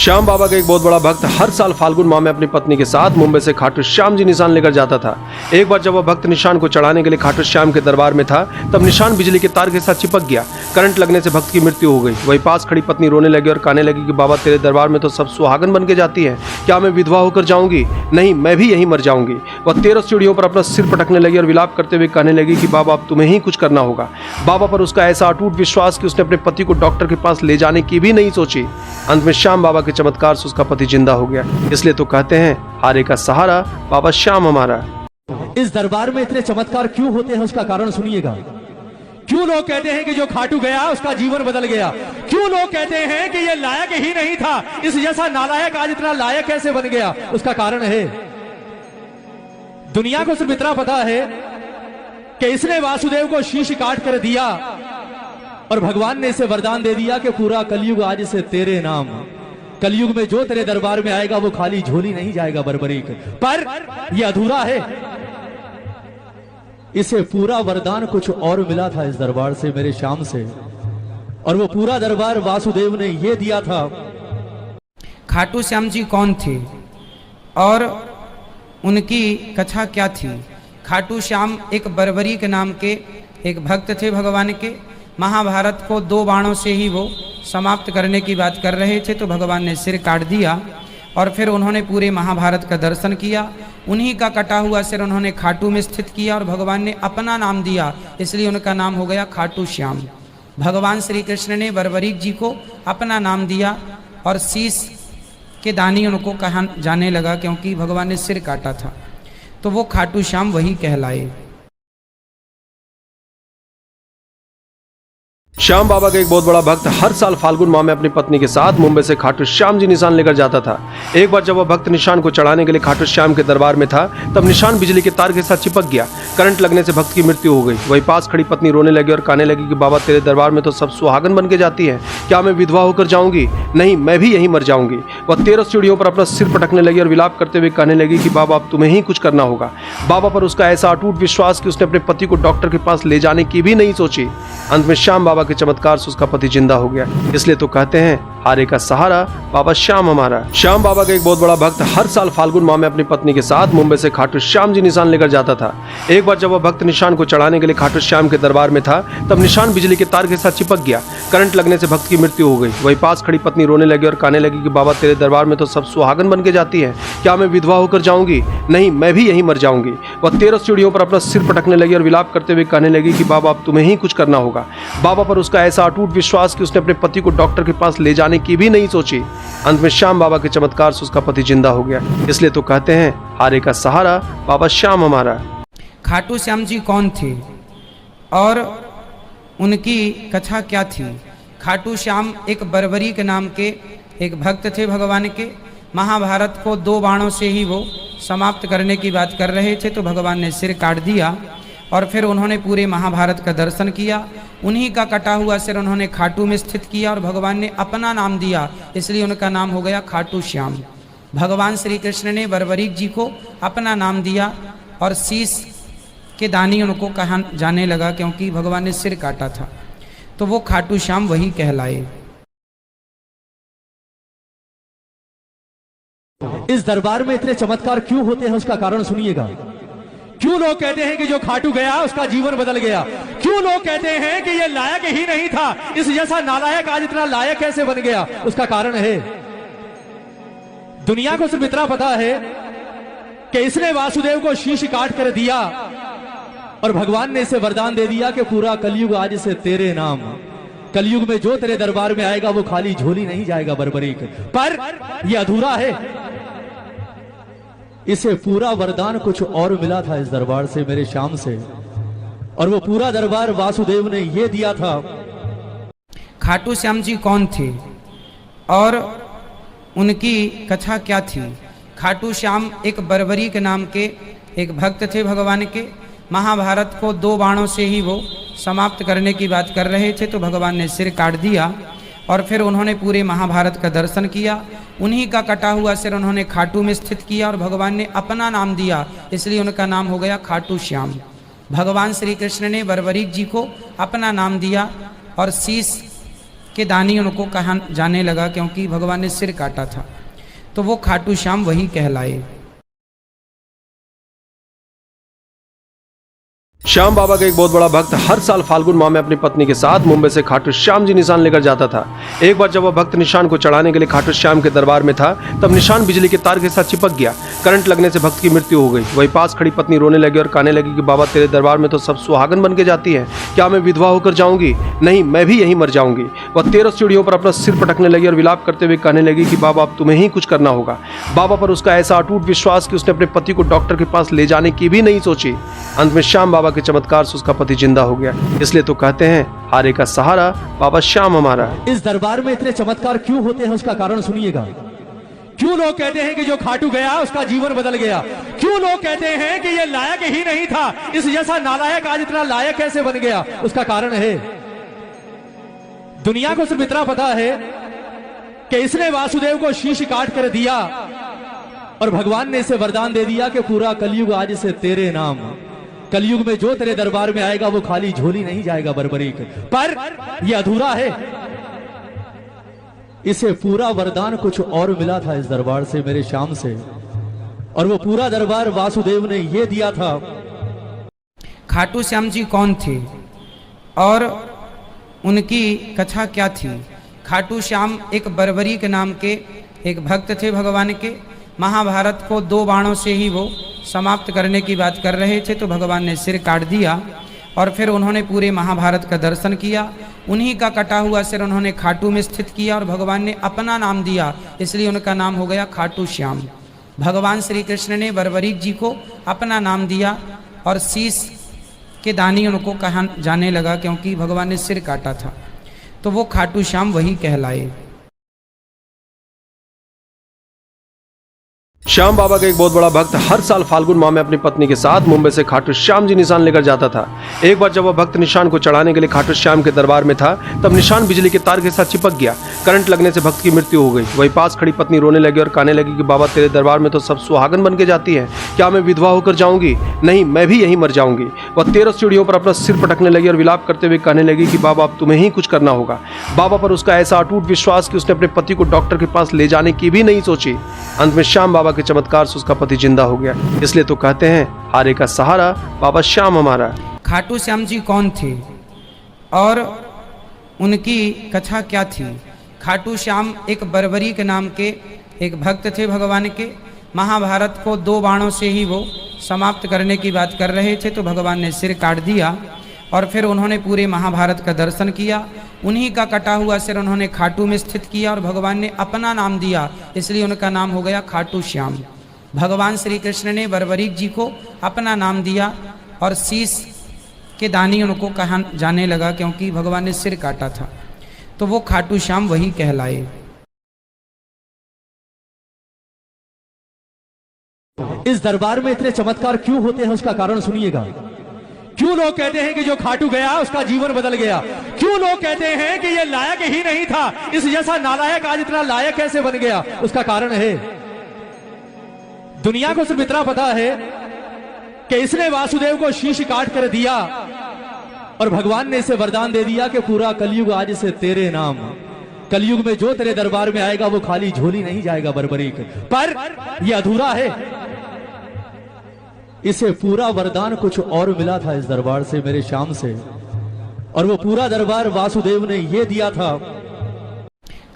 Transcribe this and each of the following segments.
श्याम बाबा का एक बहुत बड़ा भक्त हर साल फाल्गुन माह में अपनी पत्नी के साथ मुंबई से खाटू श्याम जी निशान लेकर जाता था। एक बार जब वह भक्त निशान को चढ़ाने के लिए खाटू श्याम के दरबार में था, तब निशान बिजली के तार के साथ चिपक गया। करंट लगने से भक्त की मृत्यु हो गई। वही पास खड़ी पत्नी रोने लगी और कहने लगी कि बाबा, तेरे दरबार में तो सब सुहागन बन के जाती है, क्या मैं विधवा होकर जाऊंगी? नहीं, मैं भी यहीं मर जाऊंगी। वह 13 सीढ़ियों पर अपना सिर पटकने लगी और विलाप करते हुए कहने लगी कि बाबा, अब तुम्हें ही कुछ करना होगा। बाबा पर उसका ऐसा अटूट विश्वास कि उसने अपने पति को डॉक्टर के पास ले जाने की भी नहीं सोची। अंत में श्याम बाबा के चमत्कार से उसका पति जिंदा हो गया। इसलिए तो कहते हैं, हारे का सहारा बाबा श्याम हमारा। इस दरबार में इतने चमत्कार क्यों होते हैं, उसका कारण सुनिएगा। क्यों लोग कहते हैं कि जो खाटू गया उसका जीवन बदल गया? क्यों लोग कहते हैं कि ये लायक ही नहीं था, इस जैसा नालायक आज इतना लायक कैसे बन गया? उसका कारण है, दुनिया को सिर्फ इतना पता है कि इसने वासुदेव को शीश काट कर दिया और भगवान ने इसे वरदान दे दिया कि पूरा कलयुग आज से तेरे नाम। कलयुग में जो तेरे दरबार में आएगा वो खाली झोली नहीं जाएगा बरबरीक, पर यह अधूरा है। इसे पूरा वरदान कुछ और मिला था इस दरबार से, मेरे श्याम से, और वो पूरा दरबार वासुदेव ने ये दिया था। खाटू श्याम जी कौन थे और उनकी कथा क्या थी? खाटू श्याम एक बरबरीक नाम के एक भक्त थे भगवान के। महाभारत को 2 बाणों से ही वो समाप्त करने की बात कर रहे थे, तो भगवान ने सिर काट दिया और फिर उन्होंने पूरे महाभारत का दर्शन किया। उन्हीं का कटा हुआ सिर उन्होंने खाटू में स्थित किया और भगवान ने अपना नाम दिया, इसलिए उनका नाम हो गया खाटू श्याम। भगवान श्री कृष्ण ने बरबरीक जी को अपना नाम दिया और शीश के दानी उनको कहा जाने लगा, क्योंकि भगवान ने सिर काटा था, तो वो खाटू श्याम वही कहलाए। श्याम बाबा का एक बहुत बड़ा भक्त हर साल फाल्गुन माह में अपनी पत्नी के साथ मुंबई से खाटू श्याम जी निशान लेकर जाता था। एक बार जब वह भक्त निशान को चढ़ाने के लिए खाटू श्याम के दरबार में था, तब निशान बिजली के तार के साथ चिपक गया। करंट लगने से भक्त की मृत्यु हो गई। वही पास खड़ी पत्नी रोने लगी और कहने लगी कि बाबा, तेरे दरबार में तो सब सुहागन बन के जाती है, क्या मैं विधवा होकर जाऊंगी? नहीं, मैं भी यहीं मर जाऊंगी। वह 13 सीढ़ियों पर अपना सिर पटकने लगी और विलाप करते हुए कहने लगी कि बाबा, अब तुम्हें ही कुछ करना होगा। बाबा पर उसका ऐसा अटूट विश्वास कि उसने अपने पति को डॉक्टर के पास ले जाने की भी नहीं सोची। अंत में श्याम बाबा के चमत्कार से उसका पति जिंदा हो गया। इसलिए तो कहते हैं, हारे का सहारा बाबा श्याम हमारा। श्याम बाबा का एक बहुत बड़ा भक्त हर साल फाल्गुन माह में अपनी पत्नी के साथ मुंबई से खाटू श्याम जी निशान लेकर जाता था। एक बार जब वह भक्त निशान को चढ़ाने के लिए खाटू श्याम के दरबार में था, तब निशान बिजली के तार के साथ चिपक गया। करंट लगने से भक्त की मृत्यु हो गई। वही पास खड़ी पत्नी रोने लगी और कहने लगी कि बाबा, तेरे दरबार में तो सब सुहागन बन के जाती है, क्या मैं विधवा होकर जाऊंगी? नहीं, मैं भी यहीं मर जाऊंगी। वह 13 सीढ़ियों पर अपना सिर पटकने लगी और विलाप करते हुए कहने लगी कि बाबा, अब तुम्हें ही कुछ करना होगा। बाबा पर उसका ऐसा अटूट विश्वास कि उसने अपने पति को डॉक्टर के पास ले जाने की भी नहीं सोची। अंत में श्याम बाबा के चमत्कार से उसका पति जिंदा हो गया। इसलिए तो कहते हैं, हारे का सहारा बाबा श्याम हमारा। खाटू श्याम जी कौन थे और उनकी कथा क्या थी? खाटू श्याम एक बरबरीक नाम के एक भक्त थे भगवान के। महाभारत को 2 बाणों से ही वो समाप्त करने की बात कर रहे थे, तो भगवान ने सिर काट दिया और फिर उन्होंने पूरे महाभारत का दर्शन किया। उन्हीं का कटा हुआ सिर उन्होंने खाटू में स्थित किया और भगवान ने अपना नाम दिया, इसलिए उनका नाम हो गया खाटू श्याम। भगवान श्री कृष्ण ने बरबरीक जी को अपना नाम दिया और शीश के दानी उनको कहा जाने लगा, क्योंकि भगवान ने सिर काटा था, तो वो खाटू श्याम वही कहलाए। इस दरबार में इतने चमत्कार क्यों होते हैं, उसका कारण सुनिएगा। क्यों लोग कहते हैं कि जो खाटू गया उसका जीवन बदल गया? क्यों लोग कहते हैं कि ये लायक ही नहीं था, इस जैसा नालायक आज इतना लायक कैसे बन गया? उसका कारण है, दुनिया को सिर्फ इतना पता है कि इसने वासुदेव को शीश काट कर दिया और भगवान ने इसे वरदान दे दिया कि पूरा कलयुग आज से तेरे नाम। कलयुग में जो तेरे दरबार में आएगा वो खाली झोली नहीं जाएगा बरबरीक, पर यह अधूरा है। इसे पूरा वरदान कुछ और मिला था इस दरबार से, मेरे श्याम से, और वो पूरा दरबार वासुदेव ने ये दिया था। खाटू श्याम जी कौन थे और उनकी कथा क्या थी? खाटू श्याम एक बरबरीक नाम के एक भक्त थे भगवान के। महाभारत को 2 बाणों से ही वो समाप्त करने की बात कर रहे थे, तो भगवान ने सिर काट दिया और फिर उन्होंने पूरे महाभारत का दर्शन किया। उन्हीं का कटा हुआ सिर उन्होंने खाटू में स्थित किया और भगवान ने अपना नाम दिया, इसलिए उनका नाम हो गया खाटू श्याम। भगवान श्री कृष्ण ने बरबरीक जी को अपना नाम दिया और शीश के दानी उनको कहा जाने लगा, क्योंकि भगवान ने सिर काटा था, तो वो खाटू श्याम वही कहलाए। श्याम बाबा का एक बहुत बड़ा भक्त हर साल फाल्गुन माह में अपनी पत्नी के साथ मुंबई से खाटू श्याम जी निशान लेकर जाता था। एक बार जब वह भक्त निशान को चढ़ाने के लिए खाटू श्याम के दरबार में था, तब निशान बिजली के तार के साथ चिपक गया। करंट लगने से भक्त की मृत्यु हो गई। वही पास खड़ी पत्नी रोने लगी और कहने लगी कि बाबा, तेरे दरबार में तो सब सुहागन बन के जाती है, क्या मैं विधवा होकर जाऊंगी? नहीं, मैं भी यहीं मर जाऊंगी। वह 13 सीढ़ियों पर अपना सिर पटकने लगी और विलाप करते हुए कहने लगी कि बाबा, अब तुम्हें ही कुछ करना होगा। बाबा पर उसका ऐसा अटूट विश्वास कि उसने अपने पति को डॉक्टर के पास ले जाने की भी नहीं सोची। अंत में श्याम बाबा के चमत्कार से उसका पति जिंदा हो गया। इसलिए तो कहते हैं, हारे का सहारा बाबा श्याम हमारा। इस दरबार में इतने चमत्कार क्यों होते हैं, उसका कारण सुनिएगा। क्यों लोग कहते हैं कि जो खाटू गया उसका जीवन बदल गया? क्यों लोग कहते हैं कि ये लायक ही नहीं था, इस जैसा नालायक आज इतना लायक कैसे बन गया? उसका कारण है, दुनिया को सिर्फ इतना पता है कि इसने वासुदेव को शीश काट कर दिया और भगवान ने इसे वरदान दे दिया कि पूरा कलयुग आज से तेरे नाम। कलयुग में जो तेरे दरबार में आएगा वो खाली झोली नहीं जाएगा बरबरीक, पर यह अधूरा है। इसे पूरा वरदान कुछ और मिला था इस दरबार से, मेरे श्याम से, और वो पूरा दरबार वासुदेव ने ये दिया था। खाटू श्याम जी कौन थे और उनकी कथा क्या थी? खाटू श्याम एक बरबरी के नाम के एक भक्त थे भगवान के। महाभारत को 2 बाणों से ही वो समाप्त करने की बात कर रहे थे, तो भगवान ने सिर काट दिया और फिर उन्होंने पूरे महाभारत का दर्शन किया। उन्हीं का कटा हुआ सिर उन्होंने खाटू में स्थित किया और भगवान ने अपना नाम दिया, इसलिए उनका नाम हो गया खाटू श्याम। भगवान श्री कृष्ण ने बरबरीक जी को अपना नाम दिया और शीश के दानी उनको कहा जाने लगा, क्योंकि भगवान ने सिर काटा था, तो वो खाटू श्याम वही कहलाए। श्याम बाबा का एक बहुत बड़ा भक्त हर साल फाल्गुन माह में अपनी पत्नी के साथ मुंबई से खाटू श्याम जी निशान लेकर जाता था। एक बार जब वह भक्त निशान को चढ़ाने के लिए खाटू श्याम के दरबार में था, तब निशान बिजली के तार के साथ चिपक गया। करंट लगने से भक्त की मृत्यु हो गई। वही पास खड़ी पत्नी रोने लगी और कहने लगी कि बाबा, तेरे दरबार में तो सब सुहागन बन के जाती है, क्या मैं विधवा होकर जाऊंगी? नहीं, मैं भी यहीं मर जाऊंगी। वह 13 सीढ़ियों पर अपना सिर पटकने लगी और विलाप करते हुए कहने लगी कि बाबा, अब तुम्हें ही कुछ करना होगा। बाबा पर उसका ऐसा अटूट विश्वास कि उसने अपने पति को डॉक्टर के पास ले जाने की भी नहीं सोची। अंत में श्याम बाबा के चमत्कार से उसका पति जिंदा हो गया। इसलिए तो कहते हैं, हारे का सहारा बाबा श्याम हमारा। खाटू श्याम जी कौन थे और उनकी कथा क्या थी? खाटू श्याम एक बरबरी के नाम के एक भक्त थे भगवान के। महाभारत को 2 बाणों से ही वो समाप्त करने की बात कर रहे थे, तो भगवान ने सिर काट दिया और फिर उन्होंने पूरे महाभारत का दर्शन किया। उन्हीं का कटा हुआ सिर उन्होंने खाटू में स्थित किया और भगवान ने अपना नाम दिया, इसलिए उनका नाम हो गया खाटू श्याम। भगवान श्री कृष्ण ने बरबरीक जी को अपना नाम दिया और शीश के दानी उनको कहा जाने लगा, क्योंकि भगवान ने सिर काटा था, तो वो खाटू श्याम वही कहलाए। इस दरबार में इतने चमत्कार क्यों होते हैं, उसका कारण सुनिएगा। क्यों लोग कहते हैं कि जो खाटू गया उसका जीवन बदल गया? क्यों लोग कहते हैं कि ये लायक ही नहीं था, इस जैसा नालायक आज इतना लायक कैसे बन गया? उसका कारण है, दुनिया को सिर्फ इतना पता है कि इसने वासुदेव को शीश काट कर दिया और भगवान ने इसे वरदान दे दिया कि पूरा कलयुग आज से तेरे नाम। कलयुग में जो तेरे दरबार में आएगा वो खाली झोली नहीं जाएगा बरबरीक, पर यह अधूरा है। इसे पूरा वरदान कुछ और मिला था इस दरबार से, मेरे श्याम से, और वो पूरा दरबार वासुदेव ने ये दिया था।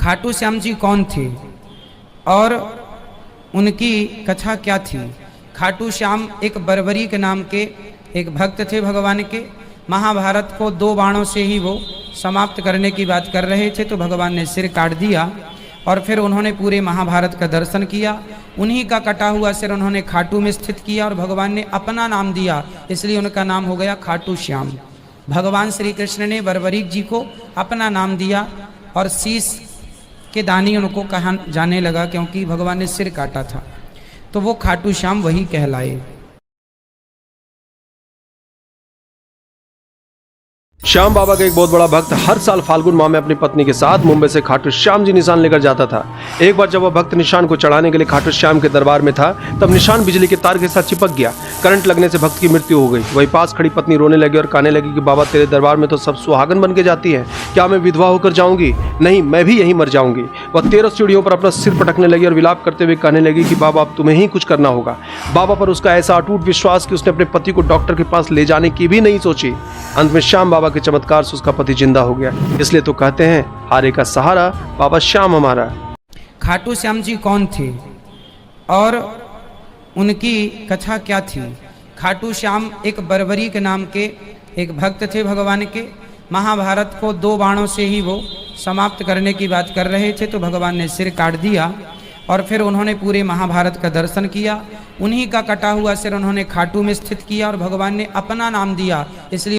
खाटू श्याम जी कौन थे और उनकी कथा क्या थी? खाटू श्याम एक बरबरी के नाम के एक भक्त थे भगवान के। महाभारत को 2 बाणों से ही वो समाप्त करने की बात कर रहे थे, तो भगवान ने सिर काट दिया और फिर उन्होंने पूरे महाभारत का दर्शन किया। उन्हीं का कटा हुआ सिर उन्होंने खाटू में स्थित किया और भगवान ने अपना नाम दिया, इसलिए उनका नाम हो गया खाटू श्याम। भगवान श्री कृष्ण ने बरबरीक जी को अपना नाम दिया और शीश के दानी उनको कहा जाने लगा, क्योंकि भगवान ने सिर काटा था, तो वो खाटू श्याम वही कहलाए। श्याम बाबा का एक बहुत बड़ा भक्त हर साल फाल्गुन माह में अपनी पत्नी के साथ मुंबई से खाटू श्याम जी निशान लेकर जाता था। एक बार जब वह भक्त निशान को चढ़ाने के लिए खाटू श्याम के दरबार में था, तब निशान बिजली के तार के साथ चिपक गया। करंट लगने से भक्त की मृत्यु हो गई। वही पास खड़ी पत्नी रोने लगी और कहने लगी कि बाबा, तेरे दरबार में तो सब सुहागन बन के जाती है, क्या मैं विधवा होकर जाऊंगी? नहीं, मैं भी यहीं मर जाऊंगी। वह 13 सीढ़ियों पर अपना सिर पटकने लगी और विलाप करते हुए कहने लगी कि बाबा, अब तुम्हें ही कुछ करना होगा। बाबा पर उसका ऐसा अटूट विश्वास कि उसने अपने पति को डॉक्टर के पास ले जाने की भी नहीं सोची। अंत में श्याम बाबा के चमत्कार से उसका पति जिंदा हो गया। इसलिए तो कहते हैं, हारे का सहारा बाबा श्याम हमारा। खाटू श्याम जी कौन थे और उनकी कथा क्या थी? खाटू श्याम एक बर्बरी के नाम के एक भक्त थे भगवान के। महाभारत को 2 बाणों से ही वो समाप्त करने की बात कर रहे थे, तो भगवान ने सिर काट दिया और फिर उन्होंने पूरे महाभारत का दर्शन किया। उन्हीं का कटा हुआ सिर उन्होंने खाटू में स्थित किया और भगवान ने अपना नाम दिया, इसलिए